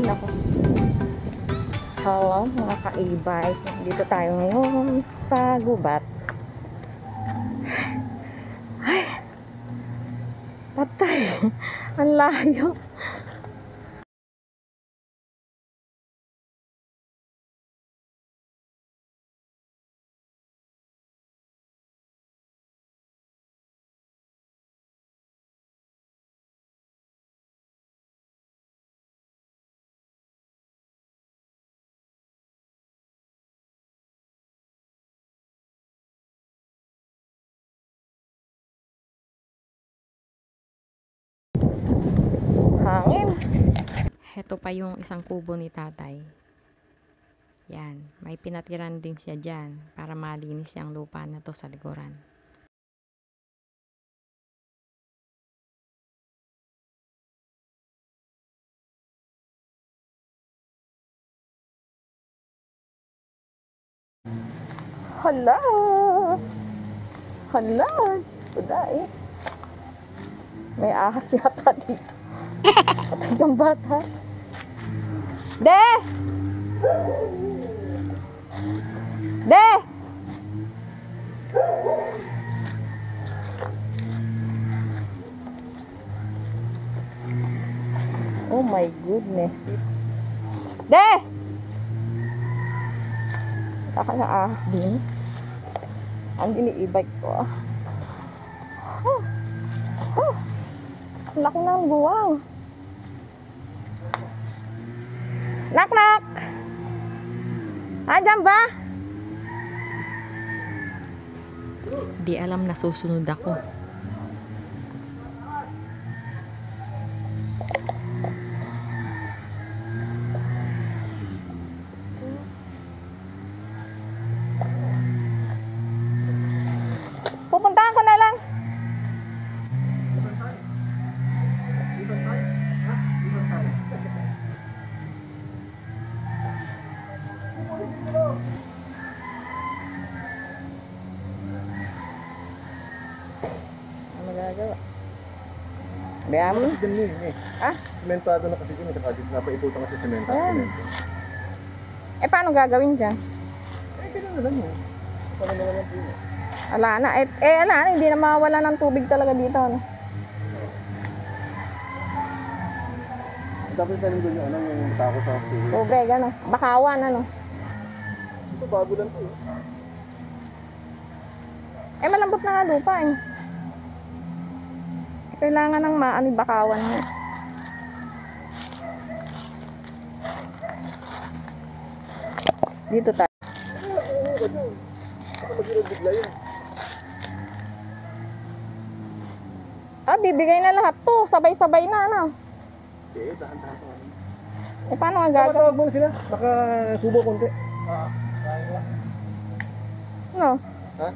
nako. Hello mga ka-e-bike. Dito tayo ngayon sa gubat. Ay, patay. Ang layo. Hangin. Heto pa yung isang kubo ni tatay. Yan, may pinatiran din siya dyan para malinis yung lupa na to sa likuran. Hala! Hala! Kuday. May ahas yata dito. Patay ng bata. De! De! Oh my goodness. De! Taka na ahas din. Ang ini-e-bike ko. Laki ng buwang. Knock knock. Andyan ba? Di alam na susunod ako. Pupuntahan ko na lang. Magagawa. Biya mo? Ah? Sementado na kasi yun. Napaiputan kasi sementado. Eh, paano gagawin dyan? Eh, gano'n na lang yun. Paano naman lang po yun? Ala na. Ala na. Hindi na mawala ng tubig talaga dito. Ano? Dapat tayo doon yung yung tako sa tubig. Tubig, ano? Bakawan, ano? Ito, bago lang po. Eh, malambot na nga lupa, eh. Kailangan ng maani bakawan niya. Dito tayo. Ah, bibigay na lahat to. Sabay-sabay na, ano? Okay, dahan-dahan. Eh, paano nga gagawin? Tawag mo na sila. Nakasubo konti. No? Ha?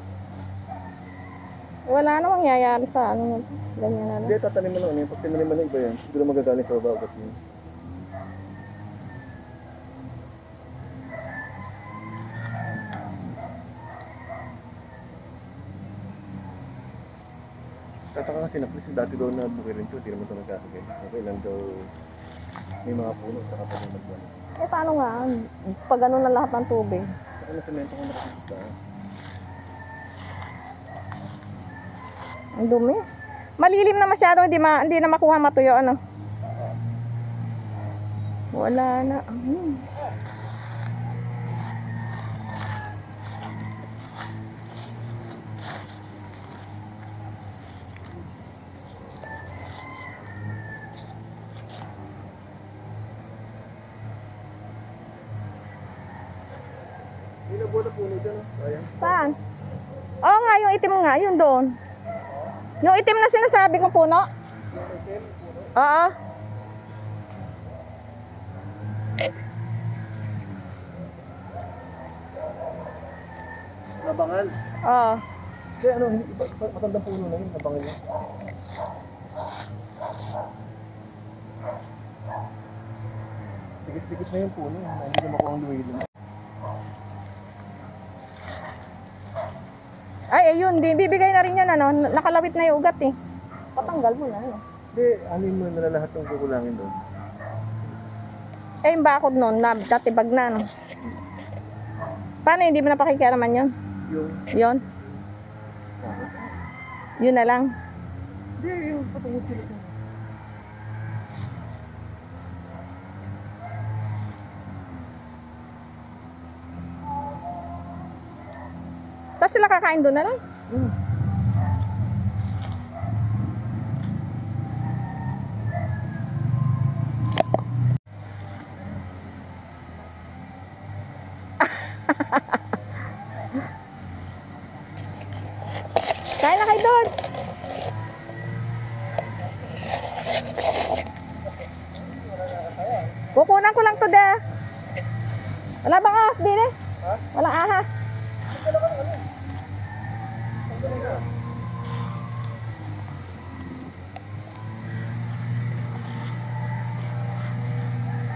Wala na mangyayari sa ano. Ganyan na lang. Hindi, tatanim mo lang. Pag tinanim mo lang iba yan, siguro magagaling sa baba. Tataka kasi na please, dati daw na bukay rin ito, hindi naman ito nagkakagay. Okay lang daw, may mga puno sa kapatid ng magbuwan. Eh, paano nga? Pag ano na lahat ng tubig. Saka na semento ko nakakita. Ang dumi. Malilim na masyado, hindi na makuha matuyo, ano? Wala na. Hindi na buwan na puno dyan, sayang. Saan? Oo nga, yung itim nga, yun doon. Yung itim na sinasabi kong puno? Oo. Nabangal. Oo. Kaya ano, matandang puno na yun, nabangal yun. Dikit-dikit na yung puno, hindi na makuha ang luwilin. Ay, ayun, bibigay na rin yan, ano? Nakalawit na yung ugat, eh. Patanggal mo na, ano? Hindi, anin mo na lahat ng kukulangin doon. Eh, yung bakod nun, natibag na, no? Paano, hindi mo na pakikialaman yun? Yung, Yun? Yun na lang. hindi, yung patungod sila sa... Saan sila kakain doon na lang? Hmm. Kain na kayo doon. Kukunan ko lang to da. Wala bang ahas din eh? Ha? Walang ahas.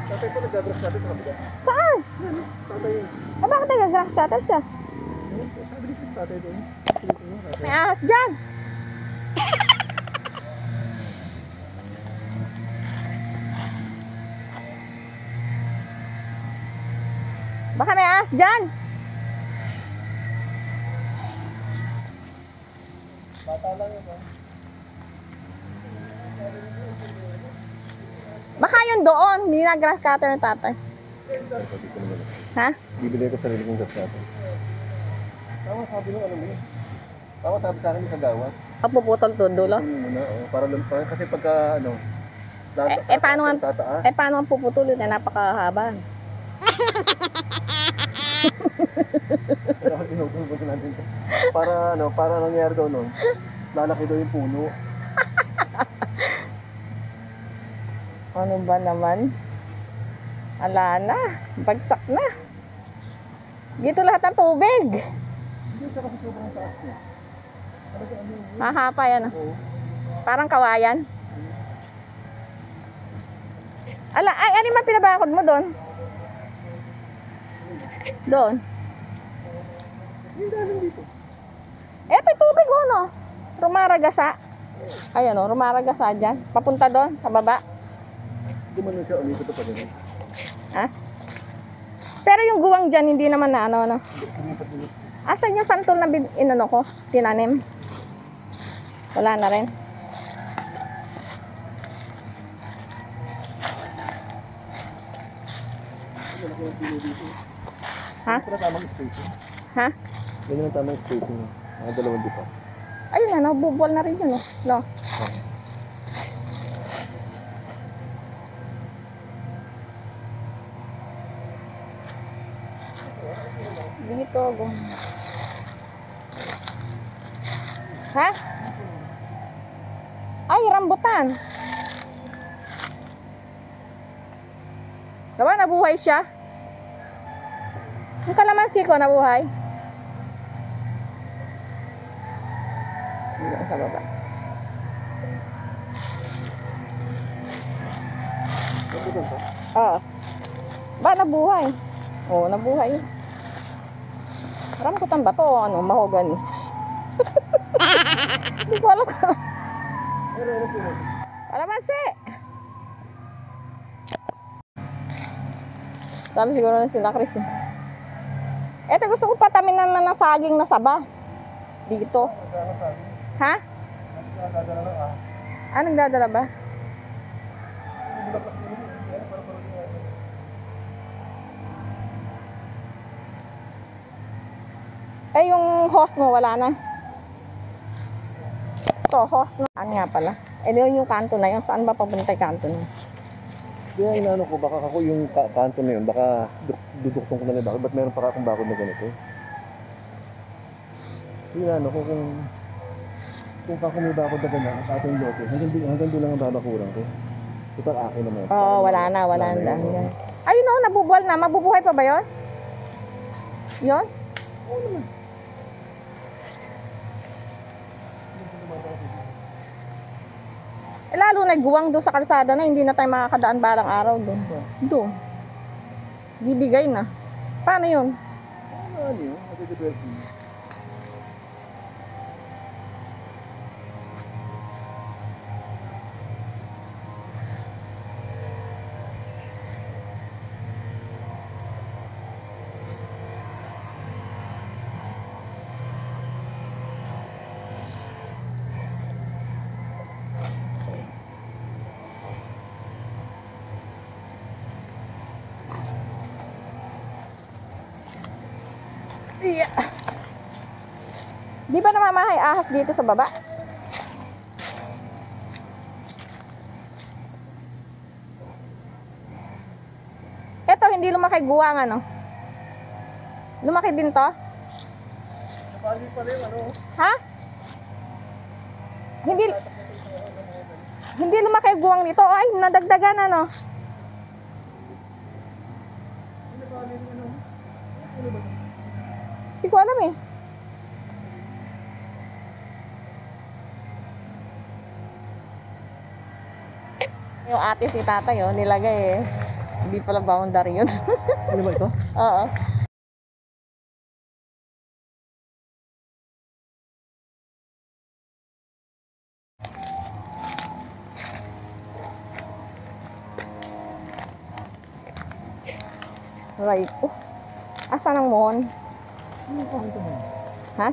Tatay po nagdadras natin sa kapila. Saan? Tatay yun. Eh, bakit nag-grass cutter siya? Sabi niya sa tatay doon. May ahas dyan. Baka may ahas dyan. Bata lang yun. Baka yun doon. Hindi na grass cutter ng tatay. Ha? Bibili ko sarili kong gas natin. Tama sabi nung ano mo yun. Tama sabi sa akin yung kagawa. Kapuputol to dulo. Muna, para lang pa. Kasi pagka ano, Paano nga? tataas. Paano ang puputol yun? Napakahaba. Kaya tinutulog natin ito. Para nangyari daw nun, lalaki daw yung puno. Ano ba naman? Ala na. Bagsak na. Dito lahat ng tubig. Hindi siya kasi sobrang taas niya. Hahapa yan. Oo. Parang kawayan. Ala, ay, ano man pinabakod mo doon? Doon. Hindi galing dito. Eto yung tubig oh, no? Rumaragasa. Ayan oh, rumaragasa dyan. Papunta doon, sa baba. Hindi man siya umikot pa rin. Ha? Pero yung guwang dyan, hindi naman na ano. Asan yung santol na inano ko? Tinanim? Wala na rin. Ha? Ito na tamang spacing. Ha? Ganyan ang tamang spacing. Mga dalawang di pa. Ayun na, nabubol na rin yun, no? No? Dito, ha? Ay, rambutan. Diba, nabuhay siya? Yung kalamansi ko, nabuhay. Dito sa baba. Oo. Ba, nabuhay? Oo, nabuhay. Rambutan ba to o ano? Mahogany. Hindi ko alam kung kalamansi. Sabi siguro na sila Chris. Eto, gusto ko patamin naman ng saging na saba. Dito. Ha? Anong dadala ba? Eh, yung hose mo, wala na. Ito, hose na. Ano nga pala? Eh, yung kanto na yun. Saan ba papunta yung kanto na yun? Kaya inaano ko, baka ako yung kanto na yun, baka duduktong ko na lang bakit. Ba't meron pa akong bakod na ganito? Inaano ko kung kako may bakod na gano'n, at ating lote, hanggang doon lang ang babakurang ko. Ito akin naman. Oo, wala na. Ayun o, nabubuhal na. Mabubuhay pa ba yun? Yun? Oo naman. Eh, lalo nagguwang doon sa kalsada na hindi na tayo makakadaan balang araw doon. Doon. Bibigay na. Paano yun? Ano yun? Nagdidwerte. Yeah. Di ba namamahay ahas dito sa baba? Eto, hindi lumaki guwang ano? Lumaki din to? Napali pa rin, ano? Ha? Hindi lumaki guwang nito. Ay, nadagdagan ano? Hindi ko alam eh. Yung ate si tatay oh, nilagay eh. Hindi pala boundary yun. Ano ba ito? Oo. Right. Asan ang mon? Ano pa ito ba? Ha?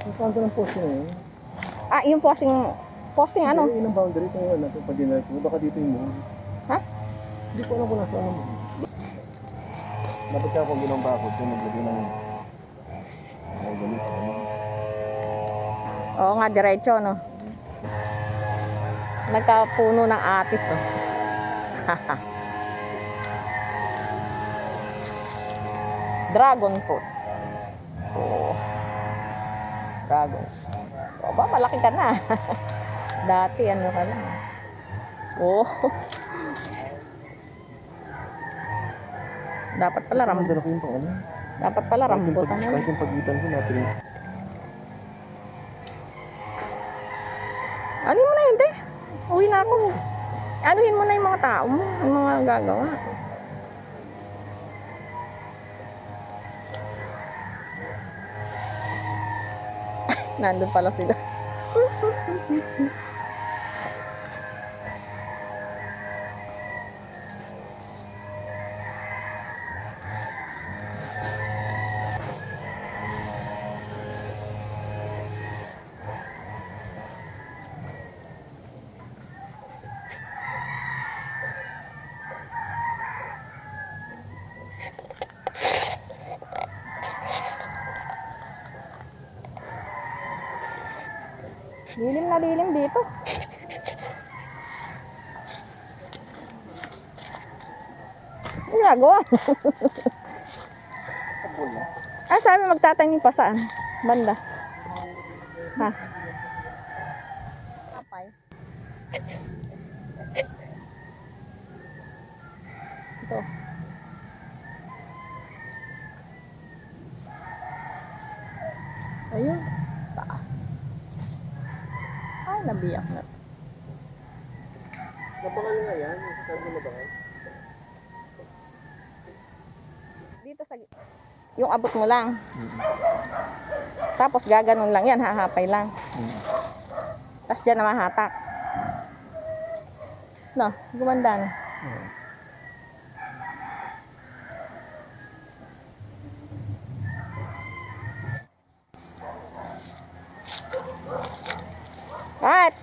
Ang kanto ng poste na yun. Ah, yung posting ano? Yun ang boundary kung ano, kung pag-dinarek mo. Baka dito yung mo. Ha? Hindi ko alam kung nasa ano mo. Dapat ka kung ginong bakod kung naglagay ng ay ganito. Oo nga, diretso no. Nagkapuno ng atis oh. Haha. Dragon fruit. Oh. Dragon. O ba, malaki ka na. Dati ano ka lang. Oh. Dapat pala rambutan. Dapat pala rambutan. Kahit yung pagitan ko natin. Anuhin mo na yun, te. Uwi na ako. Anuhin mo na yung mga tao mo. Yung mga gagawa. Nandun pala sila. Lilim na lilim dito. Ano ginagawa? Ah, sabi magtatanim pa saan? Banda. Ha? Apay. Ito. Ayun. Taas. Ay, nabiyak na. Nabangal nga yan. Sabi mo nabangal. Dito sa yung abot mo lang. Tapos gaganon lang yan, hahapay lang. Tapos dyan na mahatak. No, gumanda na. At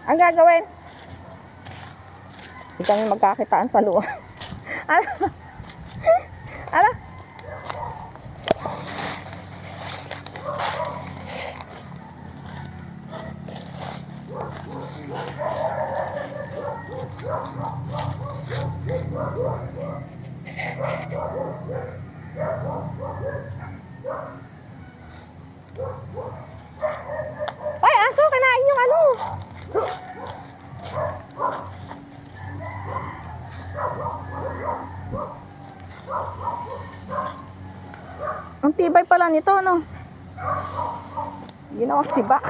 ang gagawin, hindi kami magkakitaan sa luwa. Ano? Ano? Ay, aso, kinain yung ano. Ang tibay pala nito, no? Ginawa sibak.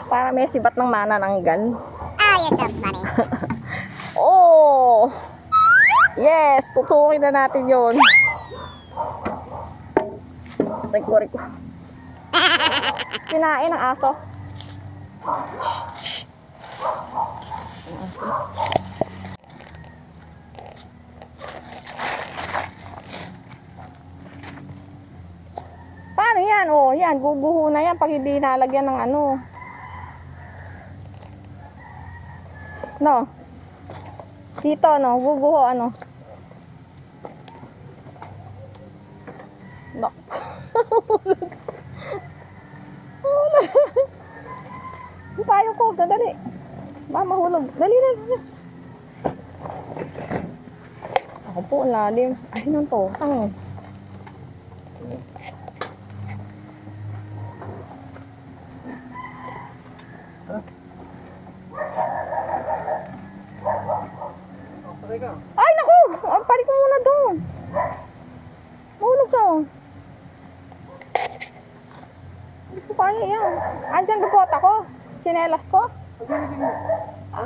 Para may sibat ng manananggal. Oh, you're so funny. Oh! Yes! Tutukin na natin yun. Riko. Kinain ng aso. Shh. Ang aso. Paano yan? Oh, yan. Guguho na yan pag hindi nalagyan ng ano. No? Dito, no? Guguho, ano? Nak. Mahulog. Yung payo ko, sandali. Baka mahulog. Dali na. Ako po, ang lalim. Ay, nang to. Sang. Ay, naku! Palit mo muna doon. Mahulog ka. Hindi ko kaya yan. Andyan gabot ako. Chinelas ko.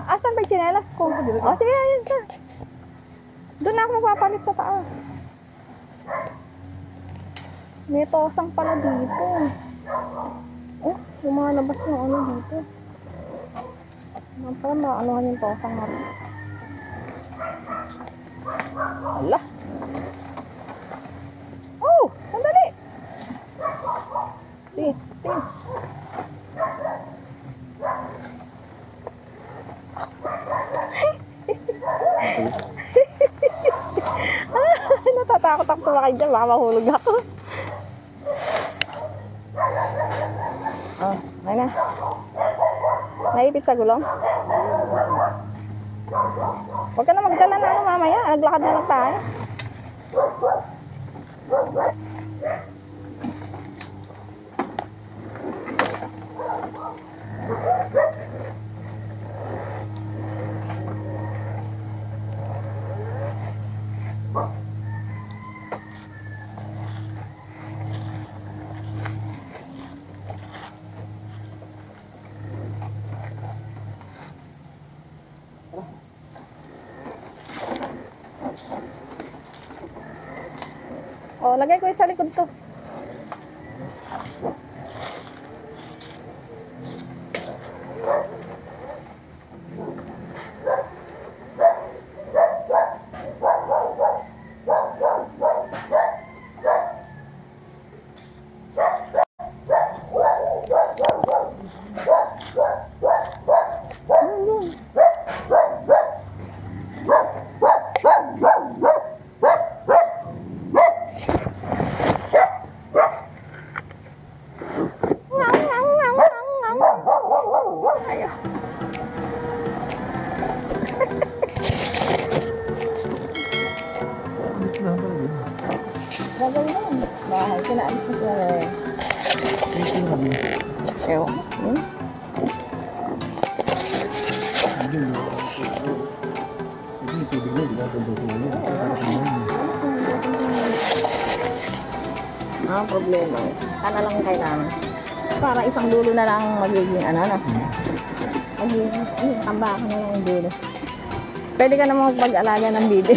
Asan ba yung chinelas ko? O, sige, ayun ka. Doon na ako magpapalit sa taas. May tosang pala dito. Oh, lumalabas yung ano dito. Parang maanuhan yung tosang na rin. Ala. Oh, sandali. Sige, sige. Natatakot ako sumakay dyan, baka mahulog ako. Oh, ay na. Naipit sa gulong. Huwag ka na magdala na ano mamaya. Naglakad na lang tayo. O, lagay ko yung sa likod to. Gagawin bahay, kinaalis ko sa ewan. Problema. Sana lang kailangan. Para isang dulo na lang magiging ano na. Magiging tambakan na lang yung dulo. Pwede ka naman magpag-alaga ng bibi.